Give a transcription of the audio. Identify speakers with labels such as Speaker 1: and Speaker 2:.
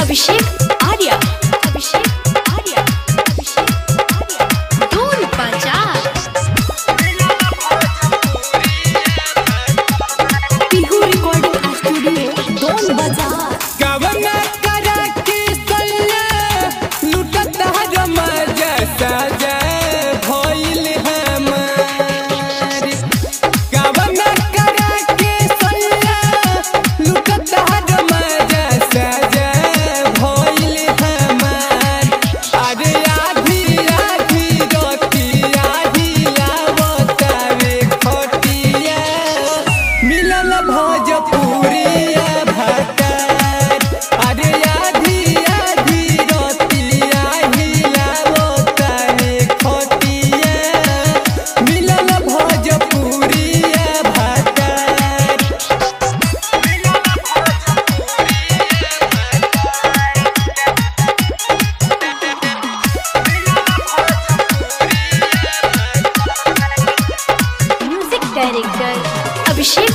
Speaker 1: अभिषेक आर्या, अभिषेक आर्या, अभिषेक आर्या, ढोल बजा। Bihu recording studio ढोल बजा।
Speaker 2: कवना करा के सल्ला लुटत हर मजा सजा भइल हमार। कवना करा के सल्ला लुटत हर मजा सजा भइल हमार। अरे आधी आधी रतिया हिलावतावे खटिया मिलल भोजपुरिया भातार। अरे आधी आधी रतिया हिलावतावे खटिया मिलल भोजपुरिया भातार।
Speaker 1: Music director Abhishek